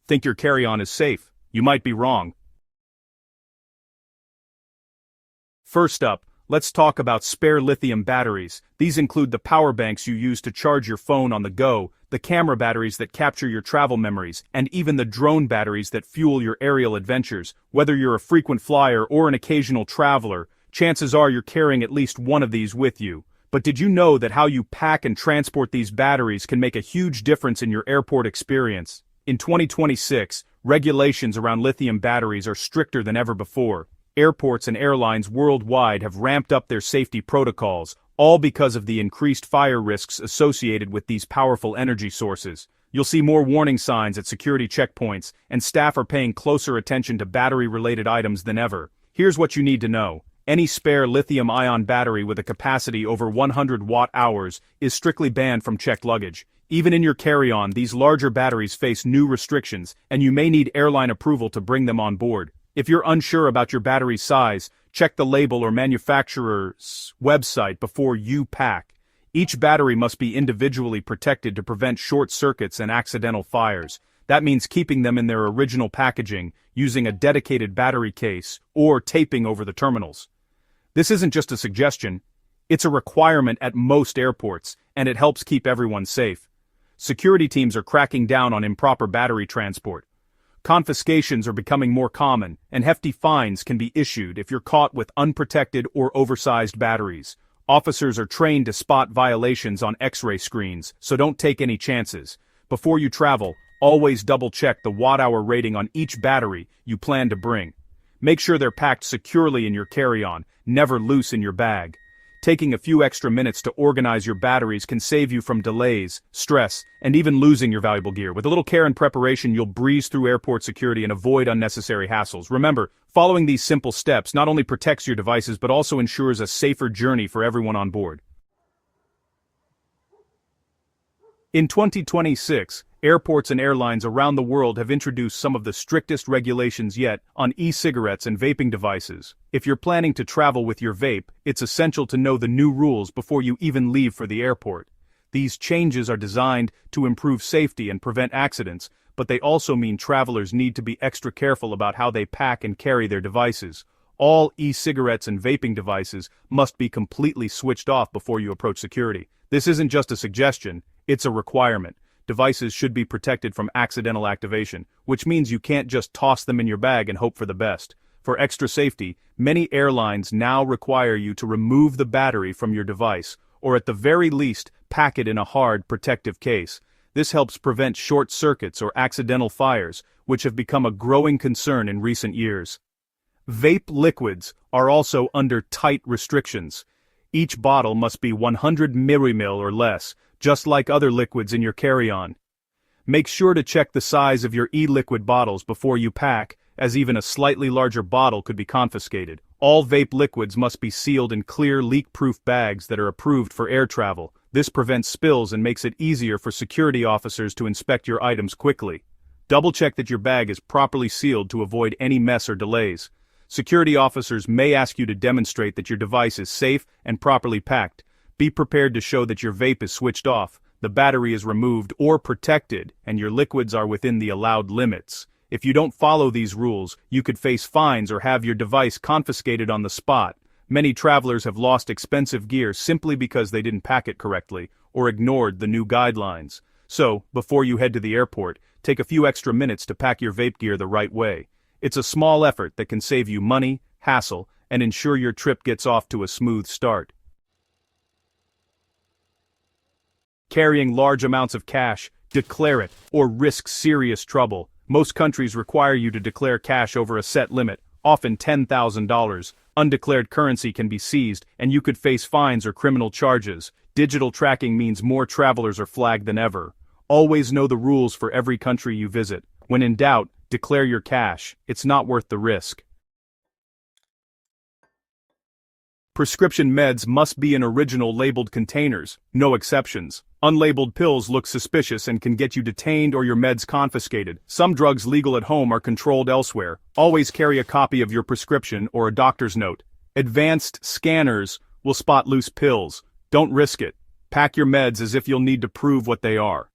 Think your carry-on is safe? You might be wrong. First up, let's talk about spare lithium batteries. These include the power banks you use to charge your phone on the go, the camera batteries that capture your travel memories, and even the drone batteries that fuel your aerial adventures. Whether you're a frequent flyer or an occasional traveler, chances are you're carrying at least one of these with you. But did you know that how you pack and transport these batteries can make a huge difference in your airport experience? In 2026, regulations around lithium batteries are stricter than ever before. Airports and airlines worldwide have ramped up their safety protocols, all because of the increased fire risks associated with these powerful energy sources. You'll see more warning signs at security checkpoints, and staff are paying closer attention to battery-related items than ever. Here's what you need to know. Any spare lithium-ion battery with a capacity over 100 watt-hours is strictly banned from checked luggage. Even in your carry-on, these larger batteries face new restrictions, and you may need airline approval to bring them on board. If you're unsure about your battery size, check the label or manufacturer's website before you pack. Each battery must be individually protected to prevent short circuits and accidental fires. That means keeping them in their original packaging, using a dedicated battery case, or taping over the terminals. This isn't just a suggestion, it's a requirement at most airports, and it helps keep everyone safe. Security teams are cracking down on improper battery transport. Confiscations are becoming more common, and hefty fines can be issued if you're caught with unprotected or oversized batteries. Officers are trained to spot violations on X-ray screens, so don't take any chances. Before you travel, always double-check the watt-hour rating on each battery you plan to bring. Make sure they're packed securely in your carry-on, never loose in your bag. Taking a few extra minutes to organize your batteries can save you from delays, stress, and even losing your valuable gear. With a little care and preparation, you'll breeze through airport security and avoid unnecessary hassles. Remember, following these simple steps not only protects your devices but also ensures a safer journey for everyone on board. In 2026, airports and airlines around the world have introduced some of the strictest regulations yet on e-cigarettes and vaping devices. If you're planning to travel with your vape, it's essential to know the new rules before you even leave for the airport. These changes are designed to improve safety and prevent accidents, but they also mean travelers need to be extra careful about how they pack and carry their devices. All e-cigarettes and vaping devices must be completely switched off before you approach security. This isn't just a suggestion, it's a requirement. Devices should be protected from accidental activation, which means you can't just toss them in your bag and hope for the best. For extra safety, many airlines now require you to remove the battery from your device, or at the very least, pack it in a hard, protective case. This helps prevent short circuits or accidental fires, which have become a growing concern in recent years. Vape liquids are also under tight restrictions. Each bottle must be 100 milliml or less, just like other liquids in your carry-on. Make sure to check the size of your e-liquid bottles before you pack, as even a slightly larger bottle could be confiscated. All vape liquids must be sealed in clear, leak-proof bags that are approved for air travel. This prevents spills and makes it easier for security officers to inspect your items quickly. Double-check that your bag is properly sealed to avoid any mess or delays. Security officers may ask you to demonstrate that your device is safe and properly packed. Be prepared to show that your vape is switched off, the battery is removed or protected, and your liquids are within the allowed limits. If you don't follow these rules, you could face fines or have your device confiscated on the spot. Many travelers have lost expensive gear simply because they didn't pack it correctly or ignored the new guidelines. So, before you head to the airport, take a few extra minutes to pack your vape gear the right way. It's a small effort that can save you money, hassle, and ensure your trip gets off to a smooth start. Carrying large amounts of cash, declare it, or risk serious trouble. Most countries require you to declare cash over a set limit, often $10,000. Undeclared currency can be seized, and you could face fines or criminal charges. Digital tracking means more travelers are flagged than ever. Always know the rules for every country you visit. When in doubt, declare your cash. It's not worth the risk. Prescription meds must be in original labeled containers, no exceptions. Unlabeled pills look suspicious and can get you detained or your meds confiscated. Some drugs legal at home are controlled elsewhere. Always carry a copy of your prescription or a doctor's note. Advanced scanners will spot loose pills. Don't risk it. Pack your meds as if you'll need to prove what they are.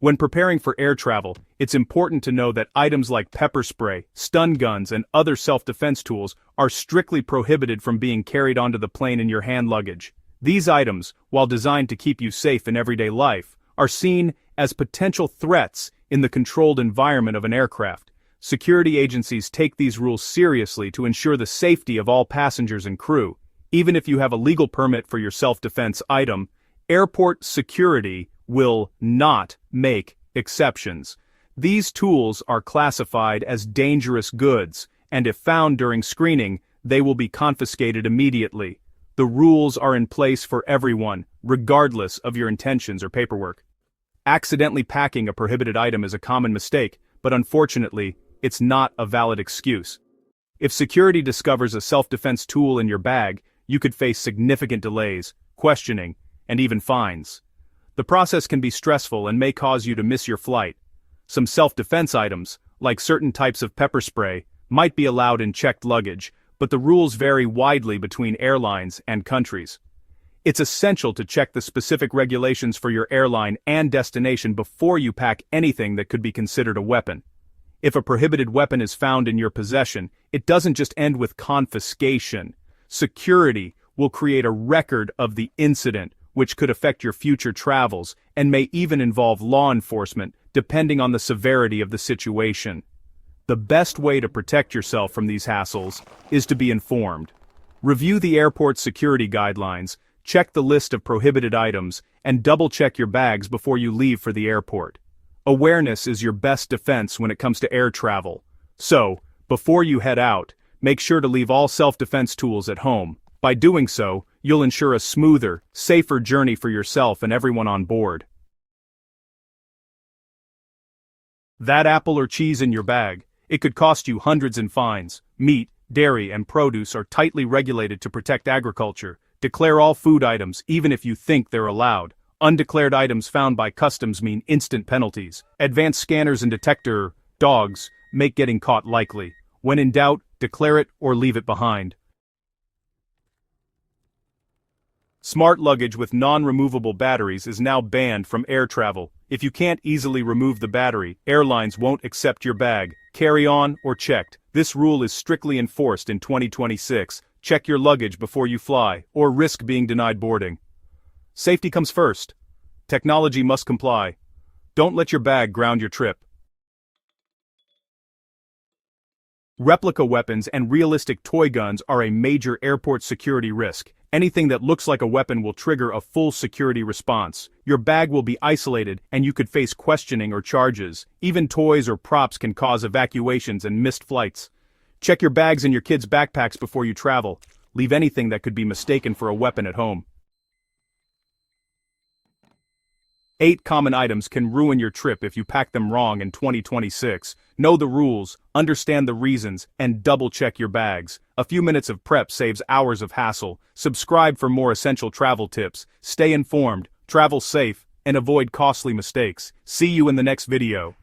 When preparing for air travel, it's important to know that items like pepper spray, stun guns, and other self-defense tools are strictly prohibited from being carried onto the plane in your hand luggage. These items, while designed to keep you safe in everyday life, are seen as potential threats in the controlled environment of an aircraft. Security agencies take these rules seriously to ensure the safety of all passengers and crew. Even if you have a legal permit for your self-defense item, airport security will not make exceptions. These tools are classified as dangerous goods, and if found during screening, they will be confiscated immediately. The rules are in place for everyone, regardless of your intentions or paperwork. Accidentally packing a prohibited item is a common mistake, but unfortunately, it's not a valid excuse. If security discovers a self-defense tool in your bag, you could face significant delays, questioning, and even fines. The process can be stressful and may cause you to miss your flight. Some self-defense items, like certain types of pepper spray, might be allowed in checked luggage, but the rules vary widely between airlines and countries. It's essential to check the specific regulations for your airline and destination before you pack anything that could be considered a weapon. If a prohibited weapon is found in your possession, it doesn't just end with confiscation. Security will create a record of the incident, which could affect your future travels and may even involve law enforcement, depending on the severity of the situation. The best way to protect yourself from these hassles is to be informed. Review the airport security guidelines, check the list of prohibited items, and double-check your bags before you leave for the airport. Awareness is your best defense when it comes to air travel. So, before you head out, make sure to leave all self-defense tools at home. By doing so, you'll ensure a smoother, safer journey for yourself and everyone on board. That apple or cheese in your bag, it could cost you hundreds in fines. Meat, dairy, and produce are tightly regulated to protect agriculture. Declare all food items, even if you think they're allowed. Undeclared items found by customs mean instant penalties. Advanced scanners and detector dogs make getting caught likely. When in doubt, declare it or leave it behind. Smart luggage with non-removable batteries is now banned from air travel. If you can't easily remove the battery, airlines won't accept your bag, carry-on or checked. This rule is strictly enforced in 2026. Check your luggage before you fly, or risk being denied boarding. Safety comes first. Technology must comply. Don't let your bag ground your trip. Replica weapons and realistic toy guns are a major airport security risk. Anything that looks like a weapon will trigger a full security response. Your bag will be isolated and you could face questioning or charges. Even toys or props can cause evacuations and missed flights. Check your bags and your kids' backpacks before you travel. Leave anything that could be mistaken for a weapon at home. 8 common items can ruin your trip if you pack them wrong in 2026. Know the rules, understand the reasons, and double-check your bags. A few minutes of prep saves hours of hassle. Subscribe for more essential travel tips. Stay informed, travel safe, and avoid costly mistakes. See you in the next video.